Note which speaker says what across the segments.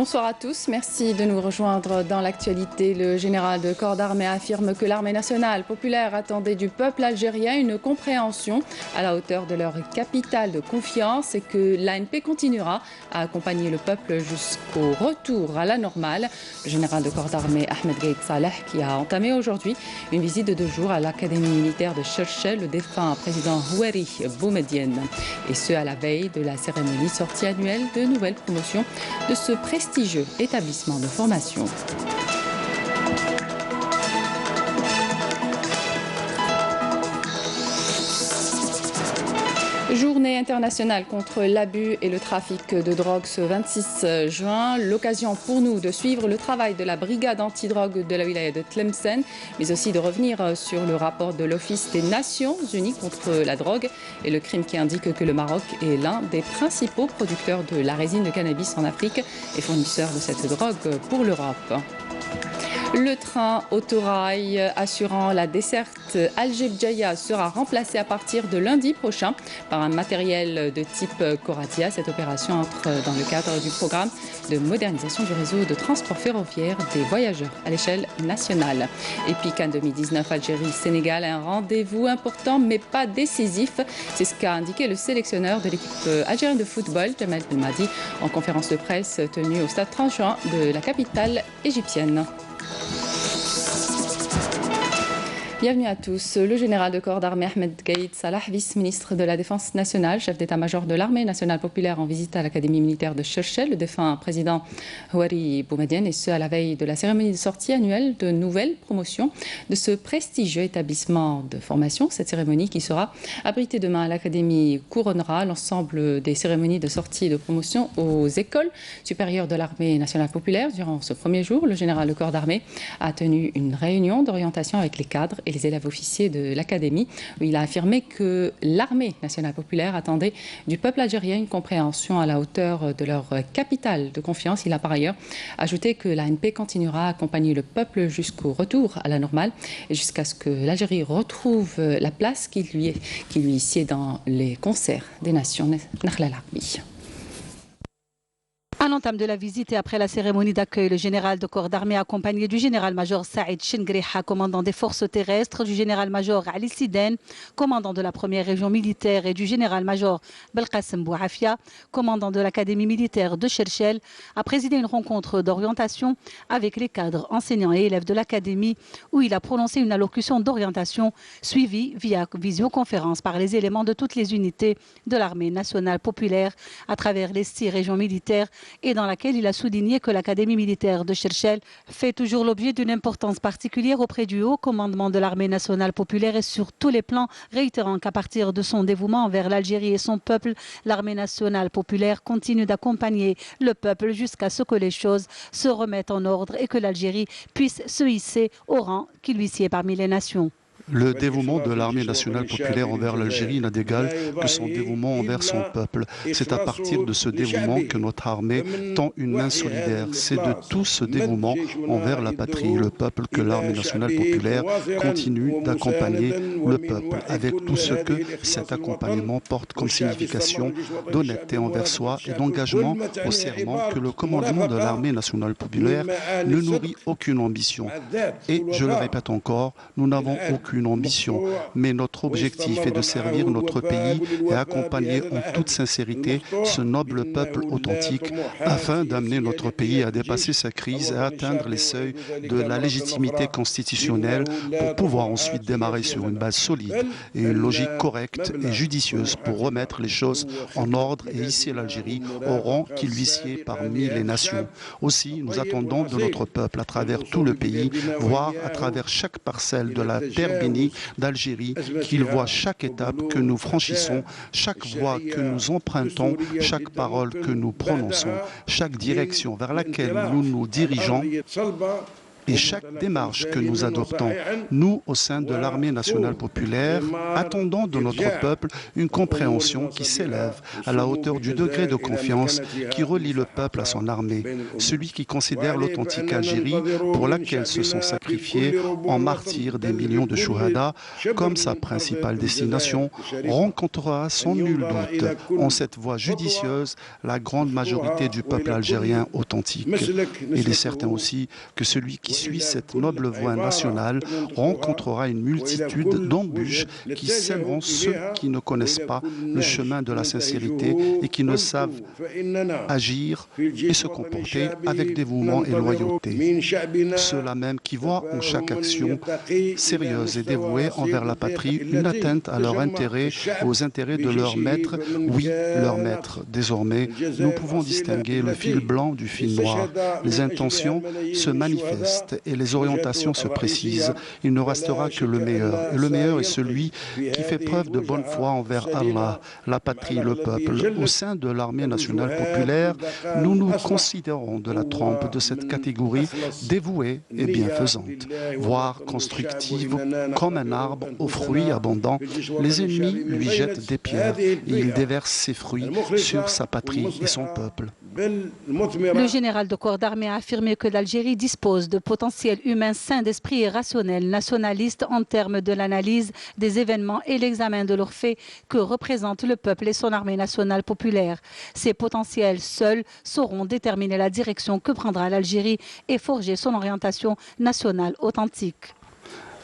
Speaker 1: Bonsoir à tous, merci de nous rejoindre dans l'actualité. Le général de corps d'armée affirme que l'armée nationale populaire attendait du peuple algérien une compréhension à la hauteur de leur capital de confiance et que l'ANP continuera à accompagner le peuple jusqu'au retour à la normale. Le général de corps d'armée Ahmed Gaïd Saleh qui a entamé aujourd'hui une visite de 2 jours à l'académie militaire de Cherchel, le défunt président Houari Boumedienne. Et ce à la veille de la cérémonie sortie annuelle de nouvelles promotions de ce prestigieux établissement de formation. Journée internationale contre l'abus et le trafic de drogue ce 26 juin. L'occasion pour nous de suivre le travail de la brigade antidrogue de la wilaya de Tlemcen, mais aussi de revenir sur le rapport de l'Office des Nations Unies contre la drogue et le crime qui indique que le Maroc est l'un des principaux producteurs de la résine de cannabis en Afrique et fournisseur de cette drogue pour l'Europe. Le train autorail assurant la desserte Alger-Bdjaïa sera remplacé à partir de lundi prochain par un matériel de type Coradia. Cette opération entre dans le cadre du programme de modernisation du réseau de transport ferroviaire des voyageurs à l'échelle nationale. Et puis CAN 2019 Algérie-Sénégal, un rendez-vous important mais pas décisif. C'est ce qu'a indiqué le sélectionneur de l'équipe algérienne de football, Jamal Belmadi, en conférence de presse tenue au stade 30 juin de la capitale égyptienne. Bienvenue à tous. Le général de corps d'armée Ahmed Gaïd Salah, vice-ministre de la Défense nationale, chef d'état-major de l'armée nationale populaire en visite à l'académie militaire de Cherchel, le défunt président Houari Boumedienne, et ce à la veille de la cérémonie de sortie annuelle de nouvelles promotions de ce prestigieux établissement de formation. Cette cérémonie qui sera abritée demain à l'académie couronnera l'ensemble des cérémonies de sortie et de promotion aux écoles supérieures de l'armée nationale populaire. Durant ce premier jour, le général de corps d'armée a tenu une réunion d'orientation avec les cadres et les élèves officiers de l'académie, où il a affirmé que l'armée nationale populaire attendait du peuple algérien une compréhension à la hauteur de leur capital de confiance. Il a par ailleurs ajouté que l'ANP continuera à accompagner le peuple jusqu'au retour à la normale et jusqu'à ce que l'Algérie retrouve la place qui lui sied dans les concerts des nations.
Speaker 2: À l'entame de la visite et après la cérémonie d'accueil, le général de corps d'armée accompagné du général-major Saïd Chengriha, commandant des forces terrestres, du général-major Ali Siden, commandant de la première région militaire, et du général-major Belkacem Bouafia, commandant de l'académie militaire de Cherchel, a présidé une rencontre d'orientation avec les cadres, enseignants et élèves de l'académie, où il a prononcé une allocution d'orientation suivie via visioconférence par les éléments de toutes les unités de l'armée nationale populaire à travers les 6 régions militaires, et dans laquelle il a souligné que l'Académie militaire de Cherchel fait toujours l'objet d'une importance particulière auprès du haut commandement de l'armée nationale populaire et sur tous les plans, réitérant qu'à partir de son dévouement envers l'Algérie et son peuple, l'armée nationale populaire continue d'accompagner le peuple jusqu'à ce que les choses se remettent en ordre et que l'Algérie puisse se hisser au rang qui lui sied parmi les nations.
Speaker 3: Le dévouement de l'armée nationale populaire envers l'Algérie n'a d'égal que son dévouement envers son peuple. C'est à partir de ce dévouement que notre armée tend une main solidaire. C'est de tout ce dévouement envers la patrie, le peuple, que l'armée nationale populaire continue d'accompagner le peuple, avec tout ce que cet accompagnement porte comme signification d'honnêteté envers soi et d'engagement au serment que le commandement de l'armée nationale populaire ne nourrit aucune ambition. Et je le répète encore, nous n'avons aucune ambition, mais notre objectif est de servir notre pays et accompagner en toute sincérité ce noble peuple authentique afin d'amener notre pays à dépasser sa crise et à atteindre les seuils de la légitimité constitutionnelle pour pouvoir ensuite démarrer sur une base solide et une logique correcte et judicieuse pour remettre les choses en ordre et hisser l'Algérie au rang qui lui sied parmi les nations. Aussi, nous attendons de notre peuple à travers tout le pays, voire à travers chaque parcelle de la terre bénie d'Algérie, qu'il voit chaque étape que nous franchissons, chaque voie que nous empruntons, chaque parole que nous prononçons, chaque direction vers laquelle nous nous dirigeons, Et chaque démarche que nous adoptons, nous, au sein de l'armée nationale populaire, attendons de notre peuple une compréhension qui s'élève à la hauteur du degré de confiance qui relie le peuple à son armée, celui qui considère l'authentique Algérie pour laquelle se sont sacrifiés en martyrs des millions de chouhadas comme sa principale destination, rencontrera sans nul doute en cette voie judicieuse la grande majorité du peuple algérien authentique. Il est certain aussi que celui qui suit cette noble voie nationale rencontrera une multitude d'embûches qui sèmeront ceux qui ne connaissent pas le chemin de la sincérité et qui ne savent agir et se comporter avec dévouement et loyauté. Ceux-là même qui voient en chaque action sérieuse et dévouée envers la patrie une atteinte à leur intérêt et aux intérêts de leur maître, oui, leur maître. Désormais, nous pouvons distinguer le fil blanc du fil noir. Les intentions se manifestent et les orientations se précisent. Il ne restera que le meilleur. Et le meilleur est celui qui fait preuve de bonne foi envers Allah, la patrie, le peuple. Au sein de l'armée nationale populaire, nous nous considérons de la trempe de cette catégorie dévouée et bienfaisante, voire constructive, comme un arbre aux fruits abondants. Les ennemis lui jettent des pierres et il déverse ses fruits sur sa patrie et son peuple.
Speaker 2: Le général de corps d'armée a affirmé que l'Algérie dispose de potentiel humain sain d'esprit et rationnel, nationaliste en termes de l'analyse des événements et l'examen de leurs faits que représente le peuple et son armée nationale populaire. Ces potentiels seuls sauront déterminer la direction que prendra l'Algérie et forger son orientation nationale authentique.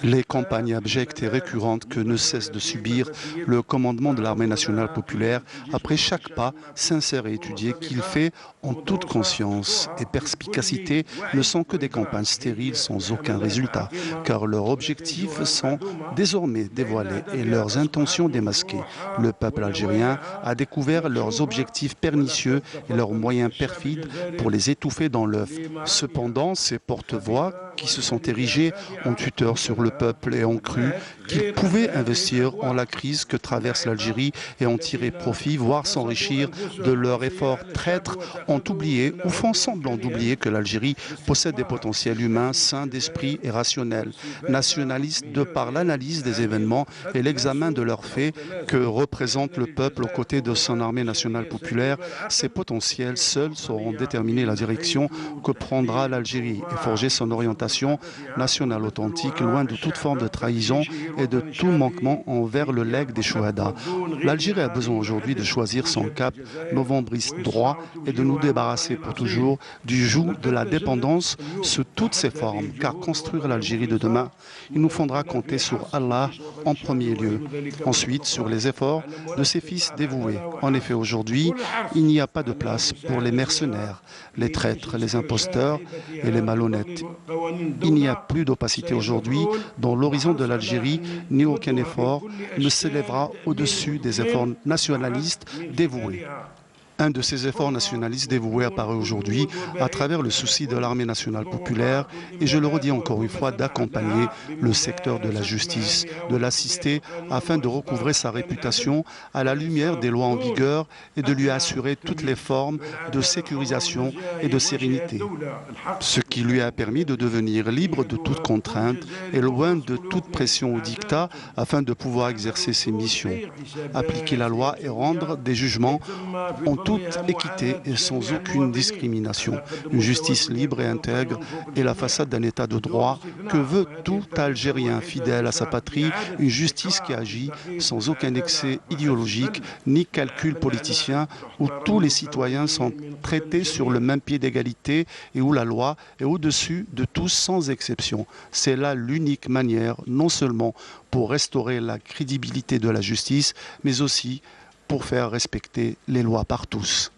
Speaker 3: Les campagnes abjectes et récurrentes que ne cesse de subir le commandement de l'armée nationale populaire après chaque pas sincère et étudié qu'il fait en toute conscience et perspicacité ne sont que des campagnes stériles sans aucun résultat, car leurs objectifs sont désormais dévoilés et leurs intentions démasquées. Le peuple algérien a découvert leurs objectifs pernicieux et leurs moyens perfides pour les étouffer dans l'œuf. Cependant, ces porte-voix qui se sont érigés en tuteurs sur le peuple et ont cru qu'ils pouvaient investir en la crise que traverse l'Algérie et en tirer profit, voire s'enrichir de leurs efforts traîtres, ont oublié ou font semblant d'oublier que l'Algérie possède des potentiels humains sains d'esprit et rationnels, nationalistes de par l'analyse des événements et l'examen de leurs faits que représente le peuple aux côtés de son armée nationale populaire. Ces potentiels seuls sauront déterminer la direction que prendra l'Algérie et forger son orientation nationale authentique, loin de toute forme de trahison et de tout manquement envers le legs des chouhadas. L'Algérie a besoin aujourd'hui de choisir son cap novembriste droit et de nous débarrasser pour toujours du joug de la dépendance sous toutes ses formes, car construire l'Algérie de demain, il nous faudra compter sur Allah en premier lieu, ensuite sur les efforts de ses fils dévoués. En effet, aujourd'hui, il n'y a pas de place pour les mercenaires, les traîtres, les imposteurs et les malhonnêtes. Il n'y a plus d'opacité aujourd'hui dans l'horizon de l'Algérie, ni aucun effort ne s'élèvera au-dessus des efforts nationalistes dévoués. Un de ces efforts nationalistes dévoués apparaît aujourd'hui à travers le souci de l'armée nationale populaire et je le redis encore une fois d'accompagner le secteur de la justice, de l'assister afin de recouvrer sa réputation à la lumière des lois en vigueur et de lui assurer toutes les formes de sécurisation et de sérénité. Ce qui lui a permis de devenir libre de toute contrainte et loin de toute pression ou dictat afin de pouvoir exercer ses missions, appliquer la loi et rendre des jugements en toute équité et sans aucune discrimination. Une justice libre et intègre est la façade d'un état de droit que veut tout Algérien fidèle à sa patrie, une justice qui agit sans aucun excès idéologique ni calcul politicien, où tous les citoyens sont traités sur le même pied d'égalité et où la loi est au-dessus de tous sans exception. C'est là l'unique manière, non seulement pour restaurer la crédibilité de la justice, mais aussi pour faire respecter les lois par tous.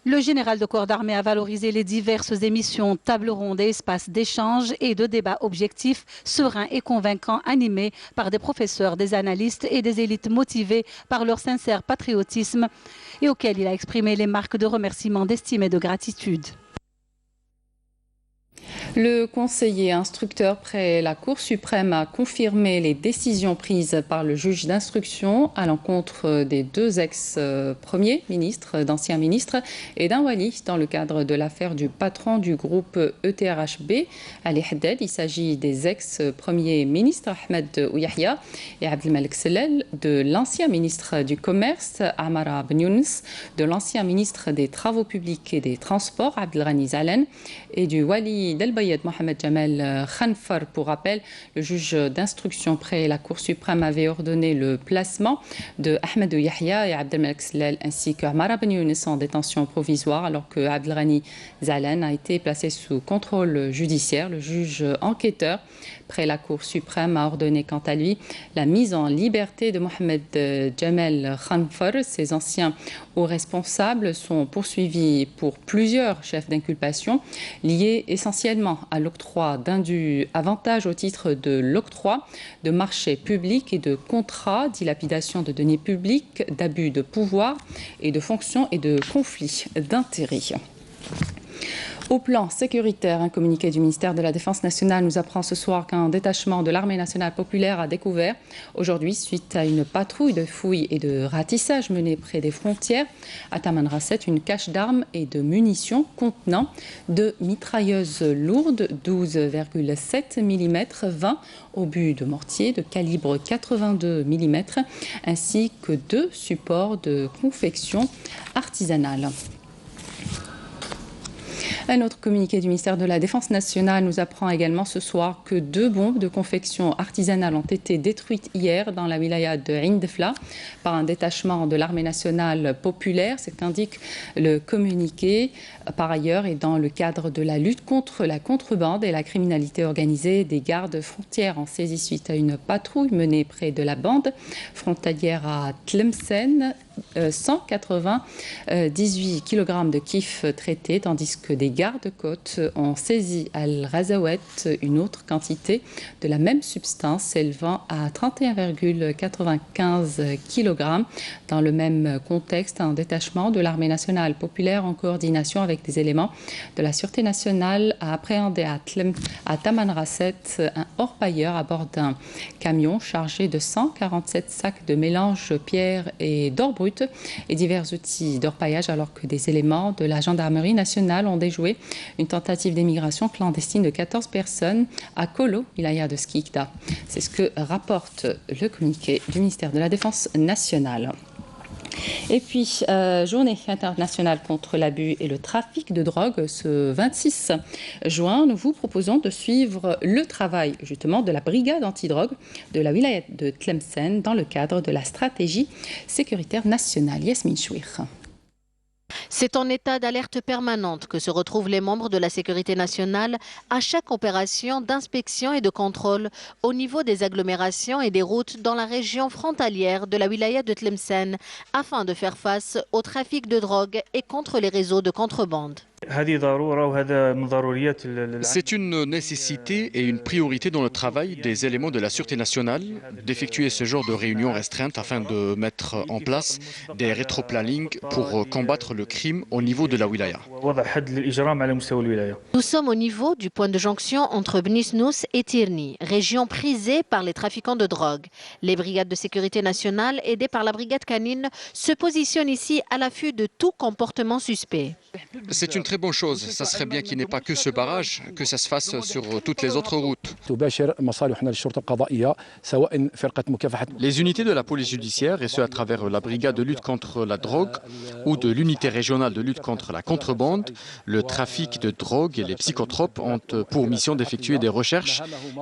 Speaker 2: Le général de corps d'armée a valorisé les diverses émissions, tables rondes et espaces d'échange et de débats objectifs, sereins et convaincants, animés par des professeurs, des analystes et des élites motivées par leur sincère patriotisme et auxquels il a exprimé les marques de remerciement, d'estime et de gratitude.
Speaker 1: Le conseiller instructeur près la Cour suprême a confirmé les décisions prises par le juge d'instruction à l'encontre des deux ex-premiers ministres, d'anciens ministres, et d'un wali dans le cadre de l'affaire du patron du groupe ETRHB, Ali Haddad. Il s'agit des ex-premiers ministres Ahmed Ouyahia et Abdelmalek Sellel, de l'ancien ministre du Commerce Amara Ben Younes, de l'ancien ministre des Travaux publics et des Transports Abdelghani Zalen et du wali d'El-Bayed Mohamed Jamal Khanfar. Pour rappel, le juge d'instruction près la Cour suprême avait ordonné le placement de Ahmed Yahya et Abdelmalek Sellel ainsi que Amara Ben Younes en détention provisoire alors que Abdelghani Zalen a été placé sous contrôle judiciaire. Le juge enquêteur près la Cour suprême a ordonné quant à lui la mise en liberté de Mohamed Jamal Khanfar. Ses anciens hauts responsables sont poursuivis pour plusieurs chefs d'inculpation liés essentiellement à l'octroi d'indus avantages au titre de l'octroi de marchés publics et de contrats, dilapidation de deniers publics, d'abus de pouvoir et de fonctions et de conflits d'intérêts. Au plan sécuritaire, un communiqué du ministère de la Défense nationale nous apprend ce soir qu'un détachement de l'armée nationale populaire a découvert aujourd'hui, suite à une patrouille de fouilles et de ratissage menée près des frontières à Tamanrasset, une cache d'armes et de munitions contenant de mitrailleuses lourdes 12,7 mm, 20 obus de mortier de calibre 82 mm, ainsi que 2 supports de confection artisanale. Un autre communiqué du ministère de la Défense nationale nous apprend également ce soir que 2 bombes de confection artisanale ont été détruites hier dans la wilaya de Indefla par un détachement de l'armée nationale populaire. C'est qu'indique le communiqué. Par ailleurs, et dans le cadre de la lutte contre la contrebande et la criminalité organisée, des gardes frontières ont saisi suite à une patrouille menée près de la bande frontalière à Tlemcen 198 kg de kif traités, tandis que des gardes-côtes ont saisi à Al-Razawet une autre quantité de la même substance s'élevant à 31,95 kg. Dans le même contexte, un détachement de l'armée nationale populaire en coordination avec des éléments de la Sûreté nationale a appréhendé à Tamanrasset un orpailleur à bord d'un camion chargé de 147 sacs de mélange pierre et d'or brut et divers outils d'orpaillage, alors que des éléments de la gendarmerie nationale ont déjoué une tentative d'émigration clandestine de 14 personnes à Kolo, wilaya de Skikda. C'est ce que rapporte le communiqué du ministère de la Défense nationale. Et puis, journée internationale contre l'abus et le trafic de drogue, ce 26 juin, nous vous proposons de suivre le travail justement de la brigade antidrogue de la wilaya de Tlemcen dans le cadre de la stratégie sécuritaire nationale. Yasmine Chouir.
Speaker 4: C'est en état d'alerte permanente que se retrouvent les membres de la sécurité nationale à chaque opération d'inspection et de contrôle au niveau des agglomérations et des routes dans la région frontalière de la wilaya de Tlemcen afin de faire face au trafic de drogue et contre les réseaux de contrebande.
Speaker 5: C'est une nécessité et une priorité dans le travail des éléments de la Sûreté nationale d'effectuer ce genre de réunions restreintes afin de mettre en place des rétroplanning pour combattre le crime au niveau de la wilaya.
Speaker 4: Nous sommes au niveau du point de jonction entre Bnisnous et Tirni, région prisée par les trafiquants de drogue. Les brigades de sécurité nationale, aidées par la brigade canine, se positionnent ici à l'affût de tout comportement suspect.
Speaker 5: C'est une très bonne chose. Ça serait bien qu'il n'y ait pas que ce barrage, que ça se fasse sur toutes les autres routes. Les unités de la police judiciaire, et ce à travers la brigade de lutte contre la drogue ou de l'unité régionale de lutte contre la contrebande, le trafic de drogue et les psychotropes ont pour mission d'effectuer des recherches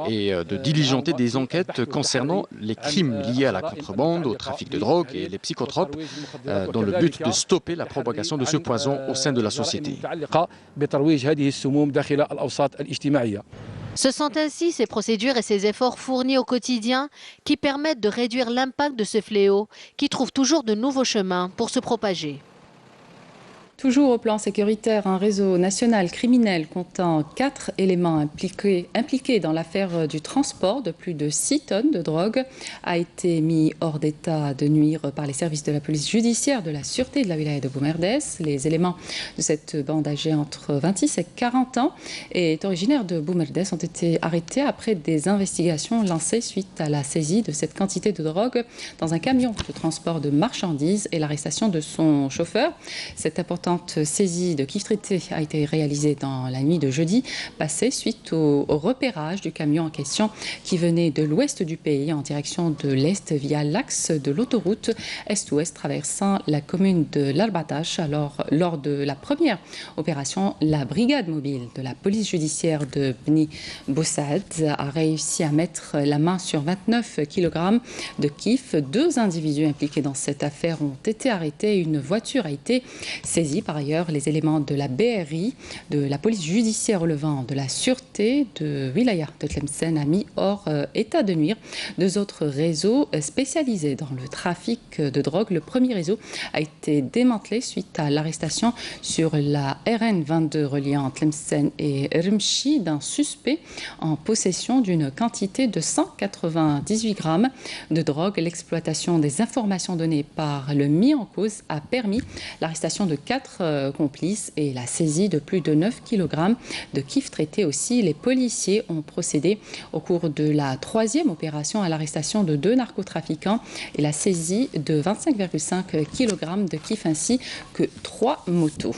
Speaker 5: et de diligenter des enquêtes concernant les crimes liés à la contrebande, au trafic de drogue et les psychotropes, dans le but de stopper la propagation de ce poison au sein de la société.
Speaker 4: Ce sont ainsi ces procédures et ces efforts fournis au quotidien qui permettent de réduire l'impact de ce fléau qui trouve toujours de nouveaux chemins pour se propager.
Speaker 1: Toujours au plan sécuritaire, un réseau national criminel comptant 4 éléments impliqués dans l'affaire du transport de plus de 6 tonnes de drogue a été mis hors d'état de nuire par les services de la police judiciaire de la sûreté de la wilaya de Boumerdès. Les éléments de cette bande âgée entre 26 et 40 ans et originaire de Boumerdès ont été arrêtés après des investigations lancées suite à la saisie de cette quantité de drogue dans un camion de transport de marchandises et l'arrestation de son chauffeur. Cette importante saisie de kiff traité a été réalisée dans la nuit de jeudi passé suite au repérage du camion en question qui venait de l'ouest du pays en direction de l'est via l'axe de l'autoroute est-ouest traversant la commune de l'Arbatache. Alors, lors de la première opération, la brigade mobile de la police judiciaire de Bni Boussaad a réussi à mettre la main sur 29 kg de kiff. 2 individus impliqués dans cette affaire ont été arrêtés. Une voiture a été saisie. Par ailleurs, les éléments de la BRI, de la police judiciaire relevant de la sûreté de Wilaya de Tlemcen a mis hors état de nuire 2 autres réseaux spécialisés dans le trafic de drogue. Le premier réseau a été démantelé suite à l'arrestation sur la RN 22 reliant Tlemcen et Rimchi d'un suspect en possession d'une quantité de 198 grammes de drogue. L'exploitation des informations données par le mis en cause a permis l'arrestation de 4 complices et la saisie de plus de 9 kg de kiff traité aussi. Les policiers ont procédé au cours de la 3e opération à l'arrestation de 2 narcotrafiquants et la saisie de 25,5 kg de kiff ainsi que 3 motos.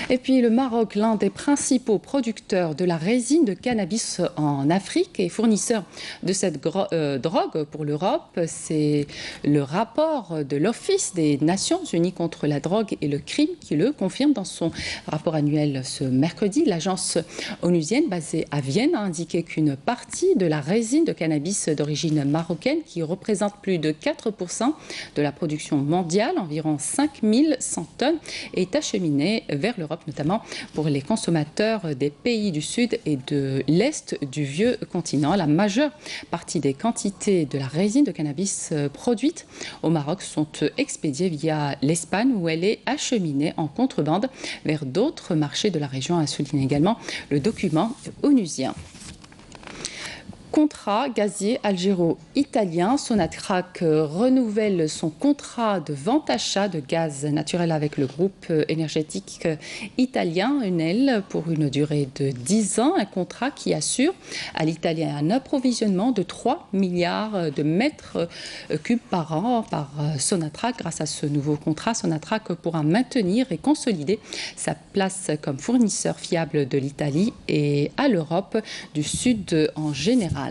Speaker 1: Et puis le Maroc, l'un des principaux producteurs de la résine de cannabis en Afrique et fournisseur de cette drogue pour l'Europe. C'est le rapport de l'Office des Nations Unies contre la drogue et le crime qui le confirme dans son rapport annuel ce mercredi. L'agence onusienne basée à Vienne a indiqué qu'une partie de la résine de cannabis d'origine marocaine, qui représente plus de 4% de la production mondiale, environ 5100 tonnes, est acheminée vers l'Europe, notamment pour les consommateurs des pays du Sud et de l'Est du vieux continent. La majeure partie des quantités de la résine de cannabis produite au Maroc sont expédiées via l'Espagne, où elle est acheminée en contrebande vers d'autres marchés de la région, a souligné également le document onusien. Contrat gazier algéro-italien. Sonatrach renouvelle son contrat de vente-achat de gaz naturel avec le groupe énergétique italien Enel pour une durée de 10 ans. Un contrat qui assure à l'Italien un approvisionnement de 3 milliards de mètres cubes par an par Sonatrach. Grâce à ce nouveau contrat, Sonatrach pourra maintenir et consolider sa place comme fournisseur fiable de l'Italie et à l'Europe du Sud en général.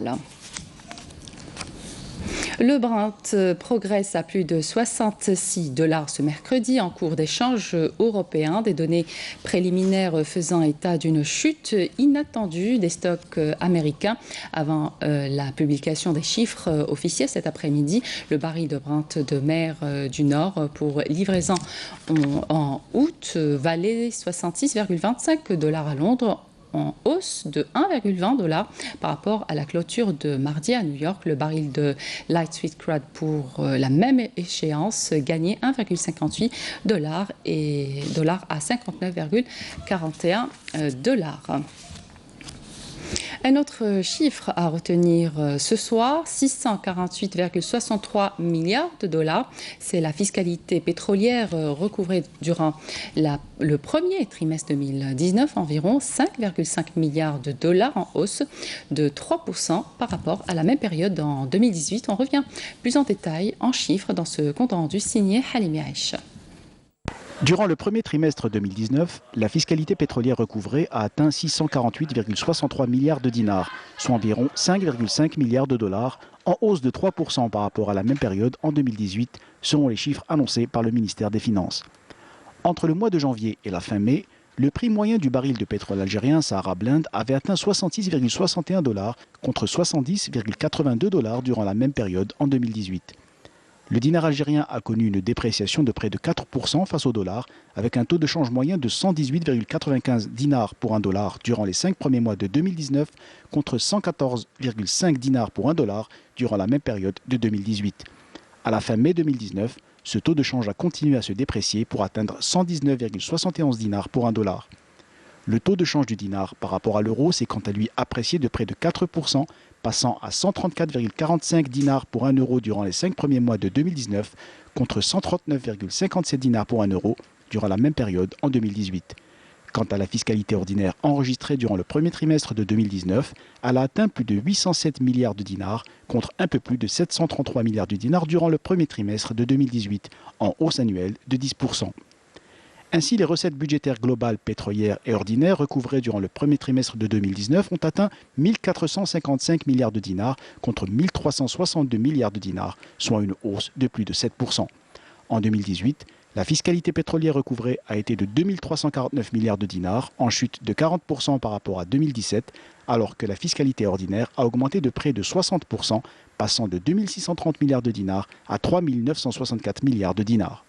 Speaker 1: Le Brent progresse à plus de 66 $ ce mercredi en cours d'échange européen. Des données préliminaires faisant état d'une chute inattendue des stocks américains avant la publication des chiffres officiels cet après-midi. Le baril de Brent de mer du Nord pour livraison en août valait 66,25 $ à Londres, en hausse de 1,20 $ par rapport à la clôture de mardi à New York. Le baril de Light Sweet Crude pour la même échéance gagnait 1,58 $ et à 59,41 $. Un autre chiffre à retenir ce soir, 648,63 milliards de dollars. C'est la fiscalité pétrolière recouvrée durant le premier trimestre 2019, environ 5,5 milliards de dollars en hausse de 3% par rapport à la même période en 2018. On revient plus en détail en chiffres dans ce compte rendu signé Halimi Aïcha.
Speaker 6: Durant le premier trimestre 2019, la fiscalité pétrolière recouvrée a atteint 648,63 milliards de dinars, soit environ 5,5 milliards de dollars, en hausse de 3% par rapport à la même période en 2018, selon les chiffres annoncés par le ministère des Finances. Entre le mois de janvier et la fin mai, le prix moyen du baril de pétrole algérien Sahara Blend avait atteint 66,61 $ contre 70,82 $ durant la même période en 2018. Le dinar algérien a connu une dépréciation de près de 4% face au dollar, avec un taux de change moyen de 118,95 dinars pour un dollar durant les 5 premiers mois de 2019 contre 114,5 dinars pour un dollar durant la même période de 2018. À la fin mai 2019, ce taux de change a continué à se déprécier pour atteindre 119,71 dinars pour $1. Le taux de change du dinar par rapport à l'euro s'est quant à lui apprécié de près de 4%, passant à 134,45 dinars pour €1 durant les 5 premiers mois de 2019, contre 139,57 dinars pour €1 durant la même période en 2018. Quant à la fiscalité ordinaire enregistrée durant le premier trimestre de 2019, elle a atteint plus de 807 milliards de dinars contre un peu plus de 733 milliards de dinars durant le premier trimestre de 2018, en hausse annuelle de 10%. Ainsi, les recettes budgétaires globales pétrolières et ordinaires recouvrées durant le premier trimestre de 2019 ont atteint 1 455 milliards de dinars contre 1 362 milliards de dinars, soit une hausse de plus de 7%. En 2018, la fiscalité pétrolière recouvrée a été de 2 349 milliards de dinars, en chute de 40% par rapport à 2017, alors que la fiscalité ordinaire a augmenté de près de 60%, passant de 2 630 milliards de dinars à 3 964 milliards de dinars.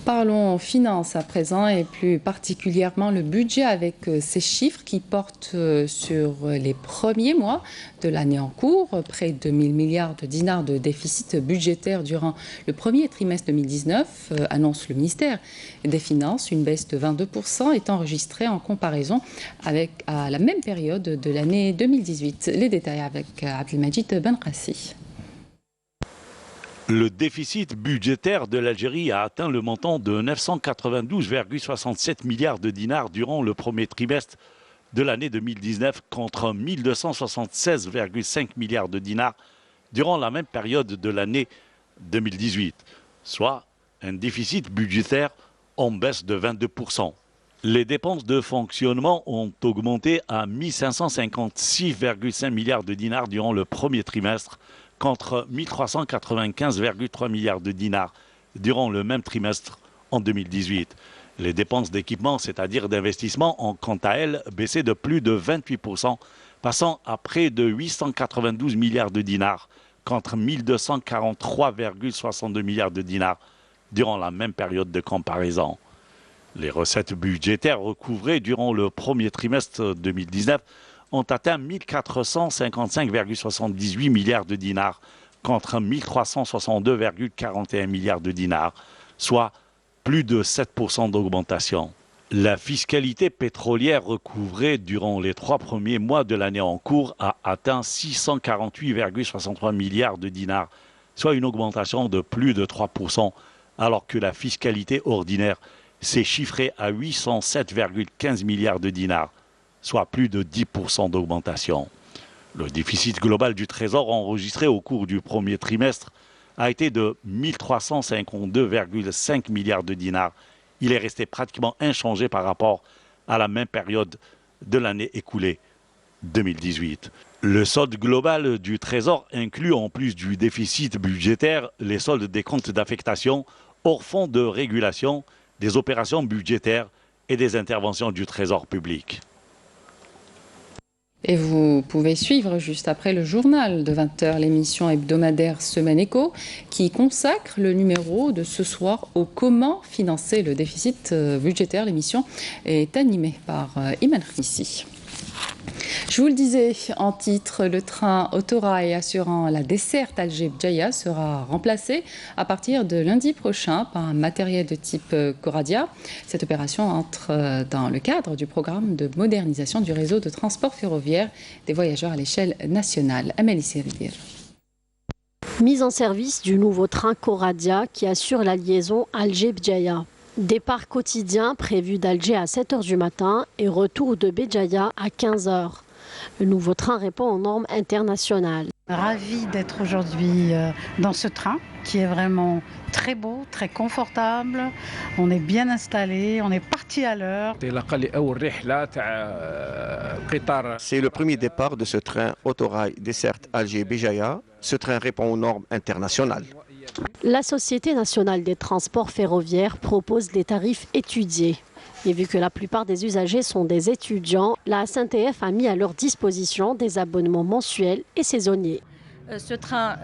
Speaker 1: Parlons finances à présent et plus particulièrement le budget avec ces chiffres qui portent sur les premiers mois de l'année en cours, près de 1 000 milliards de dinars de déficit budgétaire durant le premier trimestre 2019, annonce le ministère des Finances. Une baisse de 22% est enregistrée en comparaison avec à la même période de l'année 2018. Les détails avec Abdelmajid Benrassi.
Speaker 7: Le déficit budgétaire de l'Algérie a atteint le montant de 992,67 milliards de dinars durant le premier trimestre de l'année 2019 contre 1 276,5 milliards de dinars durant la même période de l'année 2018, soit un déficit budgétaire en baisse de 22%. Les dépenses de fonctionnement ont augmenté à 1 556,5 milliards de dinars durant le premier trimestre contre 1 395,3 milliards de dinars durant le même trimestre en 2018. Les dépenses d'équipement, c'est-à-dire d'investissement, ont quant à elles baissé de plus de 28%, passant à près de 892 milliards de dinars contre 1 243,62 milliards de dinars durant la même période de comparaison. Les recettes budgétaires recouvrées durant le premier trimestre 2019 ont atteint 1 455,78 milliards de dinars contre 1 362,41 milliards de dinars, soit plus de 7% d'augmentation. La fiscalité pétrolière recouvrée durant les 3 premiers mois de l'année en cours a atteint 648,63 milliards de dinars, soit une augmentation de plus de 3%, alors que la fiscalité ordinaire s'est chiffrée à 807,15 milliards de dinars, soit plus de 10% d'augmentation. Le déficit global du Trésor enregistré au cours du premier trimestre a été de 1 352,5 milliards de dinars. Il est resté pratiquement inchangé par rapport à la même période de l'année écoulée, 2018. Le solde global du Trésor inclut en plus du déficit budgétaire les soldes des comptes d'affectation hors fonds de régulation, des opérations budgétaires et des interventions du Trésor public.
Speaker 1: Et vous pouvez suivre juste après le journal de 20h, l'émission hebdomadaire Semaine Éco, qui consacre le numéro de ce soir au comment financer le déficit budgétaire. L'émission est animée par Iman Khissi. Je vous le disais en titre, le train autorail assurant la desserte Alger-Bjaïa sera remplacé à partir de lundi prochain par un matériel de type Coradia. Cette opération entre dans le cadre du programme de modernisation du réseau de transport ferroviaire des voyageurs à l'échelle nationale. Amélie Seridir.
Speaker 8: Mise en service du nouveau train Coradia qui assure la liaison Alger-Bjaïa. Départ quotidien prévu d'Alger à 7h du matin et retour de Béjaïa à 15h. Le nouveau train répond aux normes internationales.
Speaker 9: Ravi d'être aujourd'hui dans ce train qui est vraiment très beau, très confortable. On est bien installé, on est parti à l'heure.
Speaker 10: C'est le premier départ de ce train autorail desserte Alger-Béjaïa. Ce train répond aux normes internationales.
Speaker 8: La Société nationale des transports ferroviaires propose des tarifs étudiés. Et vu que la plupart des usagers sont des étudiants, la SNTF a mis à leur disposition des abonnements mensuels et saisonniers.
Speaker 11: Ce train,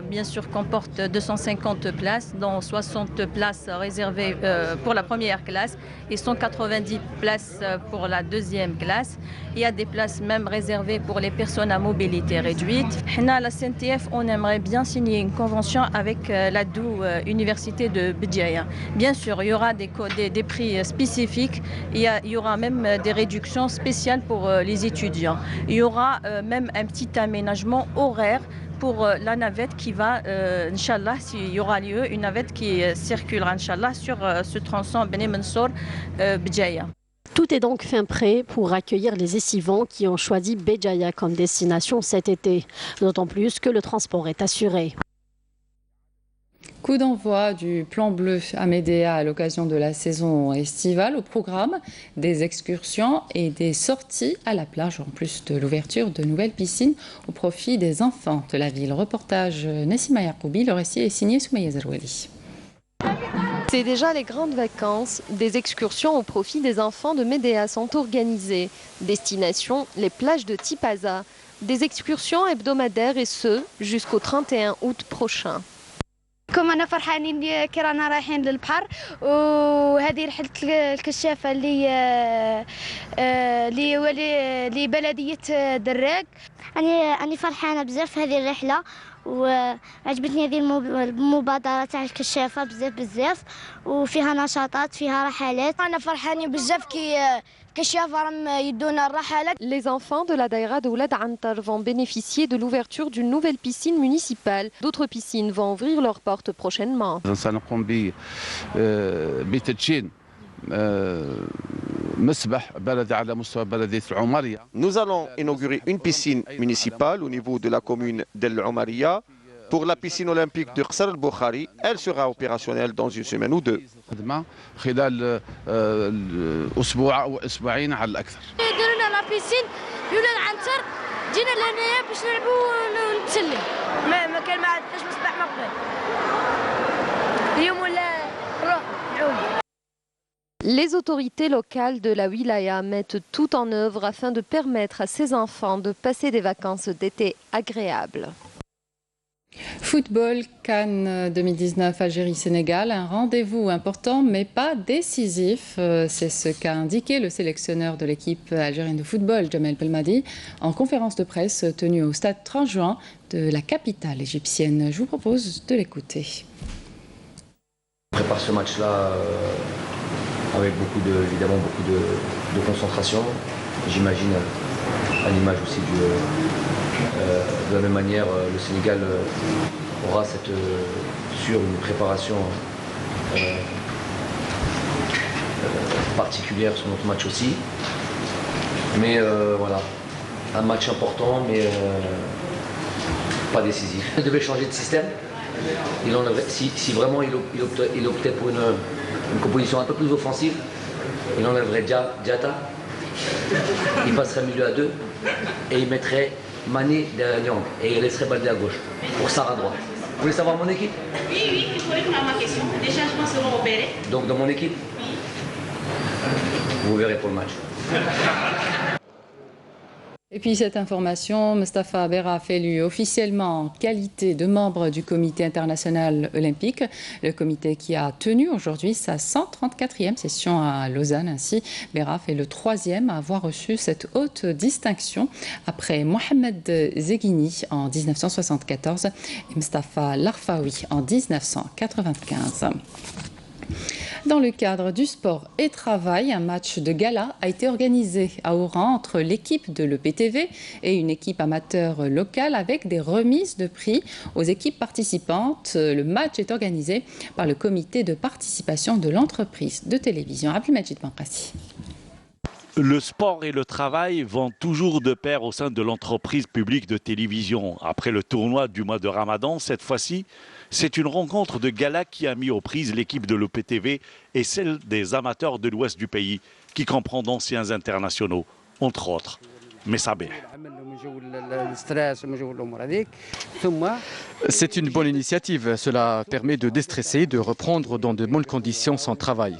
Speaker 11: bien sûr, comporte 250 places, dont 60 places réservées pour la première classe et 190 places pour la deuxième classe. Il y a des places même réservées pour les personnes à mobilité réduite. À la CNTF, on aimerait bien signer une convention avec la DOU Université de Béjaïa. Bien sûr, il y aura des prix spécifiques. Il y aura même des réductions spéciales pour les étudiants. Il y aura même un petit aménagement horaire pour la navette qui va, Inch'Allah, s'il y aura lieu, une navette qui circulera, Inch'Allah, sur ce tronçon Beni Mansour Béjaïa.
Speaker 8: Tout est donc fin prêt pour accueillir les Essivans qui ont choisi Béjaïa comme destination cet été. D'autant plus que le transport est assuré.
Speaker 1: Coup d'envoi du plan bleu à Médéa à l'occasion de la saison estivale. Au programme, des excursions et des sorties à la plage, en plus de l'ouverture de nouvelles piscines au profit des enfants de la ville. Reportage Nessima Yacoubi, le récit est signé Soumaïa Zerouali.
Speaker 12: C'est déjà les grandes vacances. Des excursions au profit des enfants de Médéa sont organisées. Destination, les plages de Tipaza. Des excursions hebdomadaires et ce, jusqu'au 31 août prochain.
Speaker 13: كم أنا فرحانين كي رانا رايحين للبحر وهذه رحلة الكشافة لبلدية دراك.
Speaker 14: أنا فرحانة بزاف هذه الرحلة وعجبتني هذه المبادرة تاع الكشافة بزاف وفيها نشاطات فيها رحلات.
Speaker 13: أنا فرحانين بزاف كي
Speaker 12: Les enfants de la Daïra de Oulad Antar vont bénéficier de l'ouverture d'une nouvelle piscine municipale. D'autres piscines vont ouvrir leurs portes prochainement.
Speaker 10: Nous allons inaugurer une piscine municipale au niveau de la commune d'El Omariya. Pour la piscine olympique de Qsar el-Boukhari, elle sera opérationnelle dans une semaine ou deux.
Speaker 12: Les autorités locales de la wilaya mettent tout en œuvre afin de permettre à ces enfants de passer des vacances d'été agréables.
Speaker 1: Football, Cannes 2019, Algérie-Sénégal, un rendez-vous important mais pas décisif. C'est ce qu'a indiqué le sélectionneur de l'équipe algérienne de football, Jamel Belmadi, en conférence de presse tenue au stade 30 juin de la capitale égyptienne. Je vous propose de l'écouter.
Speaker 15: On prépare ce match-là avec évidemment beaucoup de concentration, j'imagine, à l'image aussi de la même manière, le Sénégal aura sur une préparation particulière sur notre match aussi. Mais voilà, un match important, mais pas décisif. Il devait changer de système. Si vraiment il optait pour une composition un peu plus offensive, il enlèverait Diatta, il passerait milieu à 2 et il mettrait Mané derrière Nyang et il laisserait Baldé à gauche pour Sarr à droite. Vous voulez savoir mon équipe? Oui, il faut répondre à ma question. Les changements seront opérés. Donc dans mon équipe? Oui. Vous verrez pour le match.
Speaker 1: Et puis cette information, Mostafa Berraf élu officiellement en qualité de membre du comité international olympique, le comité qui a tenu aujourd'hui sa 134e session à Lausanne. Ainsi, Berraf est le 3e à avoir reçu cette haute distinction après Mohamed Zeghini en 1974 et Mostafa Larfaoui en 1995. Dans le cadre du sport et travail, un match de gala a été organisé à Oran entre l'équipe de l'EPTV et une équipe amateur locale avec des remises de prix aux équipes participantes. Le match est organisé par le comité de participation de l'entreprise de télévision. Abdelmajid Bankassi.
Speaker 7: Le sport et le travail vont toujours de pair au sein de l'entreprise publique de télévision. Après le tournoi du mois de Ramadan, cette fois-ci, c'est une rencontre de gala qui a mis aux prises l'équipe de l'EPTV et celle des amateurs de l'ouest du pays, qui comprend d'anciens internationaux, entre autres. Messabeh.
Speaker 5: C'est une bonne initiative. Cela permet de déstresser, de reprendre dans de bonnes conditions son travail.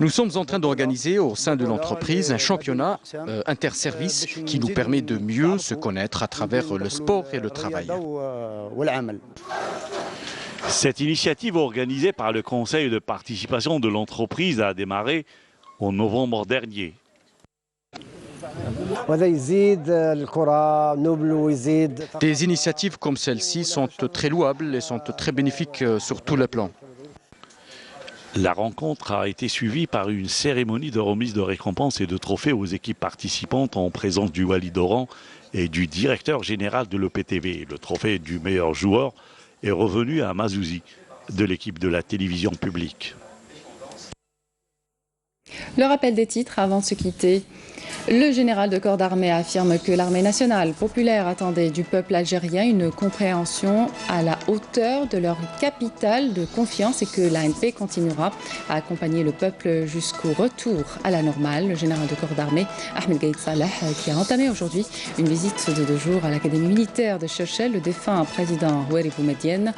Speaker 5: Nous sommes en train d'organiser au sein de l'entreprise un championnat interservice qui nous permet de mieux se connaître à travers le sport et le travail.
Speaker 7: Cette initiative organisée par le conseil de participation de l'entreprise a démarré en novembre dernier.
Speaker 5: Des initiatives comme celle-ci sont très louables et sont très bénéfiques sur tous les plans.
Speaker 7: La rencontre a été suivie par une cérémonie de remise de récompenses et de trophées aux équipes participantes en présence du Wali d'Oran et du directeur général de l'EPTV. Le trophée du meilleur joueur est revenu à Mazouzi de l'équipe de la télévision publique.
Speaker 1: Le rappel des titres avant de se quitter. Le général de corps d'armée affirme que l'armée nationale populaire attendait du peuple algérien une compréhension à la hauteur de leur capital de confiance et que l'ANP continuera à accompagner le peuple jusqu'au retour à la normale. Le général de corps d'armée Ahmed Gaïd Saleh qui a entamé aujourd'hui une visite de 2 jours à l'académie militaire de Chechel, le défunt président Houari Boumedienne.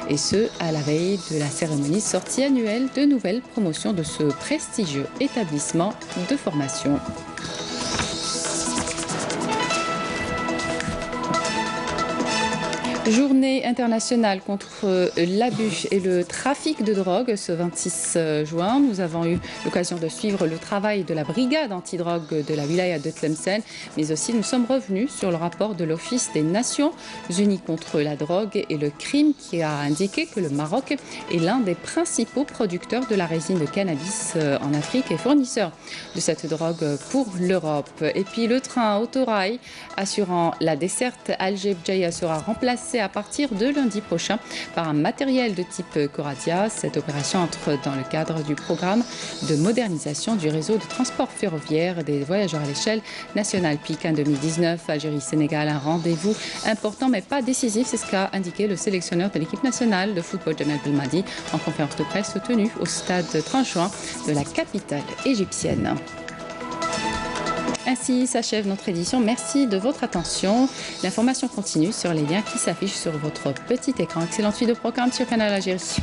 Speaker 1: Et ce, à la veille de la cérémonie sortie annuelle de nouvelles promotions de ce prestigieux établissement de formation. Journée internationale contre l'abus et le trafic de drogue ce 26 juin. Nous avons eu l'occasion de suivre le travail de la brigade antidrogue de la wilaya de Tlemcen, mais aussi nous sommes revenus sur le rapport de l'Office des Nations Unies contre la drogue et le crime qui a indiqué que le Maroc est l'un des principaux producteurs de la résine de cannabis en Afrique et fournisseur de cette drogue pour l'Europe. Et puis le train autorail assurant la desserte Alger-Bjaïa sera remplacé à partir de lundi prochain par un matériel de type Coradia. Cette opération entre dans le cadre du programme de modernisation du réseau de transport ferroviaire des voyageurs à l'échelle nationale. PIC 2019, Algérie-Sénégal, un rendez-vous important mais pas décisif. C'est ce qu'a indiqué le sélectionneur de l'équipe nationale de football Jamel Belmadi en conférence de presse tenue au stade 30 juin de la capitale égyptienne. Ainsi s'achève notre édition. Merci de votre attention. L'information continue sur les liens qui s'affichent sur votre petit écran. Excellente suite de programme sur Canal Algérie.